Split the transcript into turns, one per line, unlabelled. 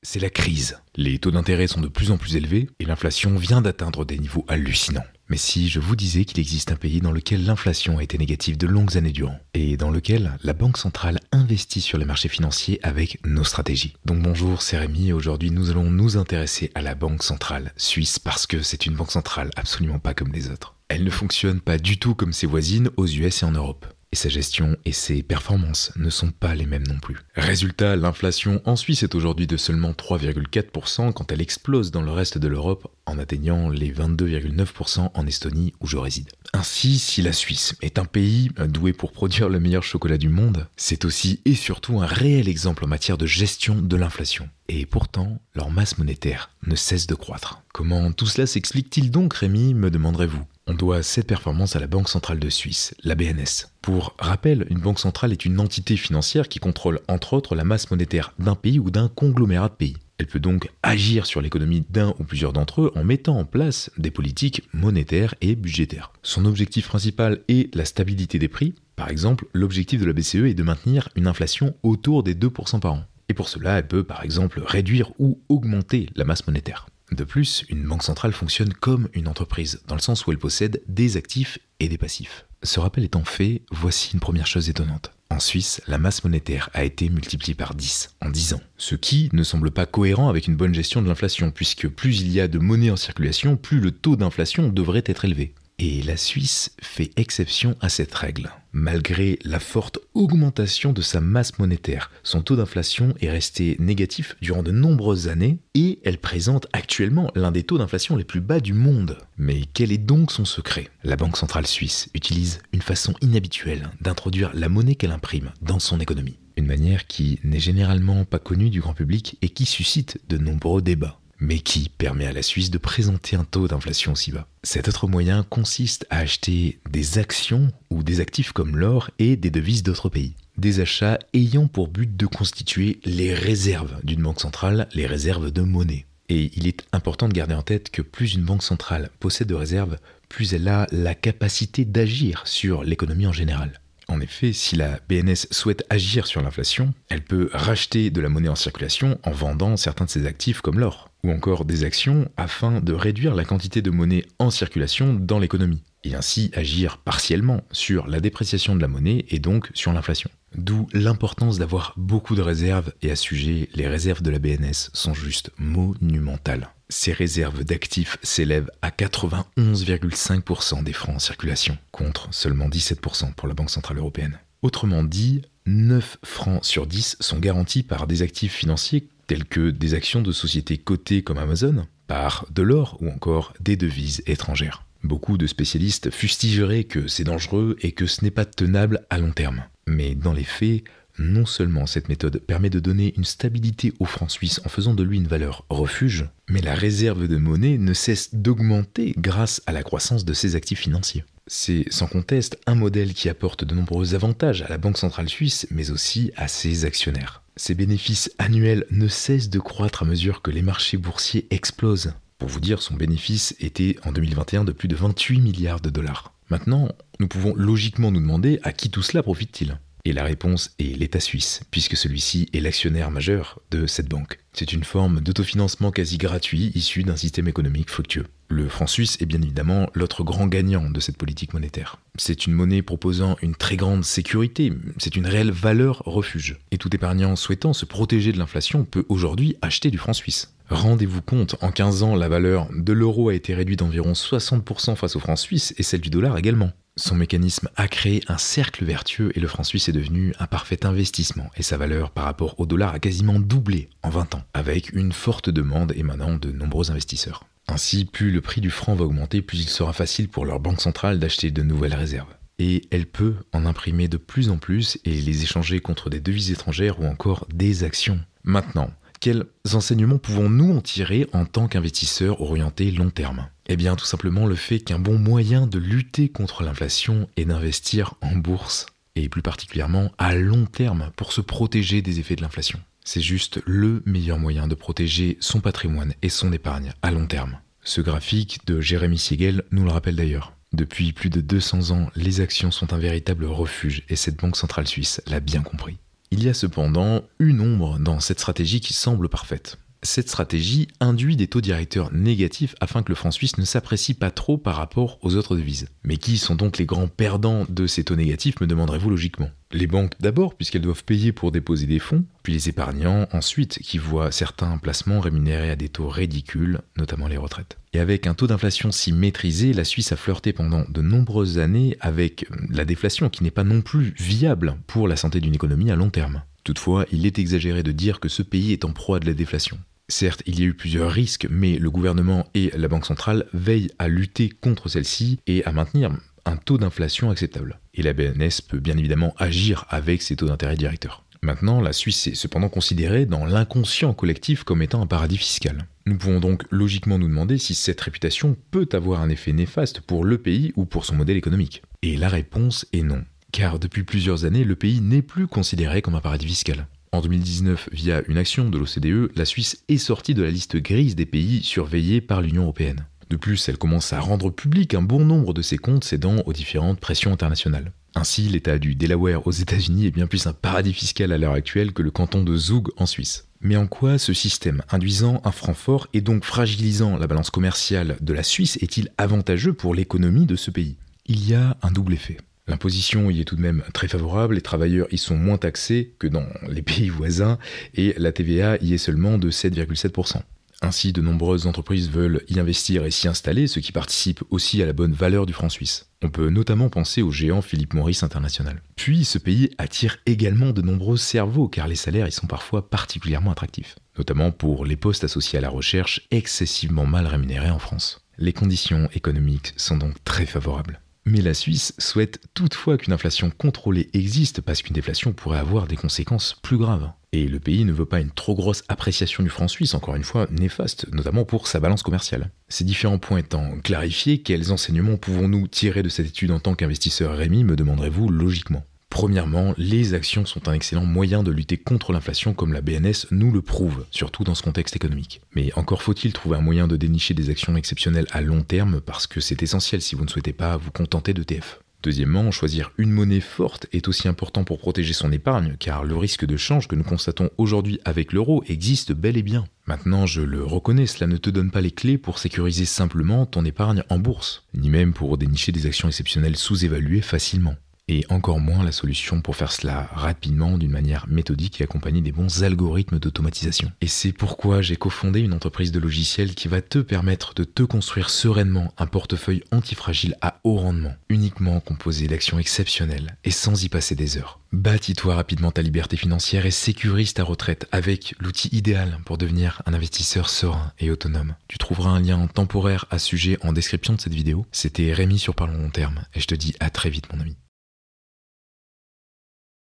C'est la crise. Les taux d'intérêt sont de plus en plus élevés et l'inflation vient d'atteindre des niveaux hallucinants. Mais si je vous disais qu'il existe un pays dans lequel l'inflation a été négative de longues années durant et dans lequel la Banque centrale investit sur les marchés financiers avec nos stratégies. Donc bonjour, c'est Rémi et aujourd'hui nous allons nous intéresser à la Banque centrale suisse parce que c'est une banque centrale absolument pas comme les autres. Elle ne fonctionne pas du tout comme ses voisines aux US et en Europe. Et sa gestion et ses performances ne sont pas les mêmes non plus. Résultat, l'inflation en Suisse est aujourd'hui de seulement 3,4% quand elle explose dans le reste de l'Europe en atteignant les 22,9% en Estonie où je réside. Ainsi, si la Suisse est un pays doué pour produire le meilleur chocolat du monde, c'est aussi et surtout un réel exemple en matière de gestion de l'inflation. Et pourtant, leur masse monétaire ne cesse de croître. Comment tout cela s'explique-t-il donc, Rémi, me demanderez-vous? On doit cette performance à la Banque centrale de Suisse, la BNS. Pour rappel, une banque centrale est une entité financière qui contrôle entre autres la masse monétaire d'un pays ou d'un conglomérat de pays. Elle peut donc agir sur l'économie d'un ou plusieurs d'entre eux en mettant en place des politiques monétaires et budgétaires. Son objectif principal est la stabilité des prix. Par exemple, l'objectif de la BCE est de maintenir une inflation autour des 2% par an. Et pour cela, elle peut par exemple réduire ou augmenter la masse monétaire. De plus, une banque centrale fonctionne comme une entreprise, dans le sens où elle possède des actifs et des passifs. Ce rappel étant fait, voici une première chose étonnante. En Suisse, la masse monétaire a été multipliée par 10 en 10 ans. Ce qui ne semble pas cohérent avec une bonne gestion de l'inflation, puisque plus il y a de monnaie en circulation, plus le taux d'inflation devrait être élevé. Et la Suisse fait exception à cette règle. Malgré la forte augmentation de sa masse monétaire, son taux d'inflation est resté négatif durant de nombreuses années et elle présente actuellement l'un des taux d'inflation les plus bas du monde. Mais quel est donc son secret? La Banque centrale suisse utilise une façon inhabituelle d'introduire la monnaie qu'elle imprime dans son économie. Une manière qui n'est généralement pas connue du grand public et qui suscite de nombreux débats, mais qui permet à la Suisse de présenter un taux d'inflation aussi bas. Cet autre moyen consiste à acheter des actions ou des actifs comme l'or et des devises d'autres pays. Des achats ayant pour but de constituer les réserves d'une banque centrale, les réserves de monnaie. Et il est important de garder en tête que plus une banque centrale possède de réserves, plus elle a la capacité d'agir sur l'économie en général. En effet, si la BNS souhaite agir sur l'inflation, elle peut racheter de la monnaie en circulation en vendant certains de ses actifs comme l'or, ou encore des actions afin de réduire la quantité de monnaie en circulation dans l'économie, et ainsi agir partiellement sur la dépréciation de la monnaie et donc sur l'inflation. D'où l'importance d'avoir beaucoup de réserves, et à ce sujet, les réserves de la BNS sont juste monumentales. Ces réserves d'actifs s'élèvent à 91,5% des francs en circulation, contre seulement 17% pour la Banque centrale européenne. Autrement dit, 9 francs sur 10 sont garantis par des actifs financiers tels que des actions de sociétés cotées comme Amazon, par de l'or ou encore des devises étrangères. Beaucoup de spécialistes fustigeraient que c'est dangereux et que ce n'est pas tenable à long terme. Mais dans les faits, non seulement cette méthode permet de donner une stabilité au franc suisse en faisant de lui une valeur refuge, mais la réserve de monnaie ne cesse d'augmenter grâce à la croissance de ses actifs financiers. C'est sans conteste un modèle qui apporte de nombreux avantages à la Banque centrale suisse, mais aussi à ses actionnaires. Ses bénéfices annuels ne cessent de croître à mesure que les marchés boursiers explosent. Pour vous dire, son bénéfice était en 2021 de plus de 28 milliards de dollars. Maintenant, nous pouvons logiquement nous demander à qui tout cela profite-t-il ? Et la réponse est l'État suisse, puisque celui-ci est l'actionnaire majeur de cette banque. C'est une forme d'autofinancement quasi gratuit issu d'un système économique fructueux. Le franc suisse est bien évidemment l'autre grand gagnant de cette politique monétaire. C'est une monnaie proposant une très grande sécurité, c'est une réelle valeur refuge. Et tout épargnant souhaitant se protéger de l'inflation peut aujourd'hui acheter du franc suisse. Rendez-vous compte, en 15 ans, la valeur de l'euro a été réduite d'environ 60% face au franc suisse et celle du dollar également. Son mécanisme a créé un cercle vertueux et le franc suisse est devenu un parfait investissement et sa valeur par rapport au dollar a quasiment doublé en 20 ans, avec une forte demande émanant de nombreux investisseurs. Ainsi, plus le prix du franc va augmenter, plus il sera facile pour leur banque centrale d'acheter de nouvelles réserves. Et elle peut en imprimer de plus en plus et les échanger contre des devises étrangères ou encore des actions. Maintenant, quels enseignements pouvons-nous en tirer en tant qu'investisseurs orientés long terme ? Eh bien, tout simplement le fait qu'un bon moyen de lutter contre l'inflation est d'investir en bourse, et plus particulièrement à long terme pour se protéger des effets de l'inflation. C'est juste le meilleur moyen de protéger son patrimoine et son épargne à long terme. Ce graphique de Jérémy Siegel nous le rappelle d'ailleurs. Depuis plus de 200 ans, les actions sont un véritable refuge et cette banque centrale suisse l'a bien compris. Il y a cependant une ombre dans cette stratégie qui semble parfaite. Cette stratégie induit des taux directeurs négatifs afin que le franc suisse ne s'apprécie pas trop par rapport aux autres devises. Mais qui sont donc les grands perdants de ces taux négatifs, me demanderez-vous logiquement? Les banques d'abord, puisqu'elles doivent payer pour déposer des fonds, puis les épargnants ensuite, qui voient certains placements rémunérés à des taux ridicules, notamment les retraites. Et avec un taux d'inflation si maîtrisé, la Suisse a flirté pendant de nombreuses années avec la déflation qui n'est pas non plus viable pour la santé d'une économie à long terme. Toutefois, il est exagéré de dire que ce pays est en proie de la déflation. Certes, il y a eu plusieurs risques, mais le gouvernement et la Banque centrale veillent à lutter contre celle-ci et à maintenir un taux d'inflation acceptable. Et la BNS peut bien évidemment agir avec ses taux d'intérêt directeurs. Maintenant, la Suisse est cependant considérée dans l'inconscient collectif comme étant un paradis fiscal. Nous pouvons donc logiquement nous demander si cette réputation peut avoir un effet néfaste pour le pays ou pour son modèle économique. Et la réponse est non. Car depuis plusieurs années, le pays n'est plus considéré comme un paradis fiscal. En 2019, via une action de l'OCDE, la Suisse est sortie de la liste grise des pays surveillés par l'Union européenne. De plus, elle commence à rendre public un bon nombre de ses comptes cédant aux différentes pressions internationales. Ainsi, l'État du Delaware aux États-Unis est bien plus un paradis fiscal à l'heure actuelle que le canton de Zug en Suisse. Mais en quoi ce système induisant un franc fort et donc fragilisant la balance commerciale de la Suisse est-il avantageux pour l'économie de ce pays? Il y a un double effet. L'imposition y est tout de même très favorable, les travailleurs y sont moins taxés que dans les pays voisins et la TVA y est seulement de 7,7%. Ainsi, de nombreuses entreprises veulent y investir et s'y installer, ce qui participe aussi à la bonne valeur du franc suisse. On peut notamment penser au géant Philip Morris International. Puis, ce pays attire également de nombreux cerveaux car les salaires y sont parfois particulièrement attractifs, notamment pour les postes associés à la recherche excessivement mal rémunérés en France. Les conditions économiques sont donc très favorables. Mais la Suisse souhaite toutefois qu'une inflation contrôlée existe parce qu'une déflation pourrait avoir des conséquences plus graves. Et le pays ne veut pas une trop grosse appréciation du franc suisse, encore une fois néfaste, notamment pour sa balance commerciale. Ces différents points étant clarifiés, quels enseignements pouvons-nous tirer de cette étude en tant qu'investisseur Rémi, me demanderez-vous logiquement? Premièrement, les actions sont un excellent moyen de lutter contre l'inflation comme la BNS nous le prouve, surtout dans ce contexte économique. Mais encore faut-il trouver un moyen de dénicher des actions exceptionnelles à long terme parce que c'est essentiel si vous ne souhaitez pas vous contenter d'ETF. Deuxièmement, choisir une monnaie forte est aussi important pour protéger son épargne car le risque de change que nous constatons aujourd'hui avec l'euro existe bel et bien. Maintenant, je le reconnais, cela ne te donne pas les clés pour sécuriser simplement ton épargne en bourse, ni même pour dénicher des actions exceptionnelles sous-évaluées facilement. Et encore moins la solution pour faire cela rapidement d'une manière méthodique et accompagnée des bons algorithmes d'automatisation. Et c'est pourquoi j'ai cofondé une entreprise de logiciels qui va te permettre de te construire sereinement un portefeuille antifragile à haut rendement, uniquement composé d'actions exceptionnelles et sans y passer des heures. Bâtis-toi rapidement ta liberté financière et sécurise ta retraite avec l'outil idéal pour devenir un investisseur serein et autonome. Tu trouveras un lien temporaire à ce sujet en description de cette vidéo. C'était Rémi sur Parlons Long Terme et je te dis à très vite mon ami.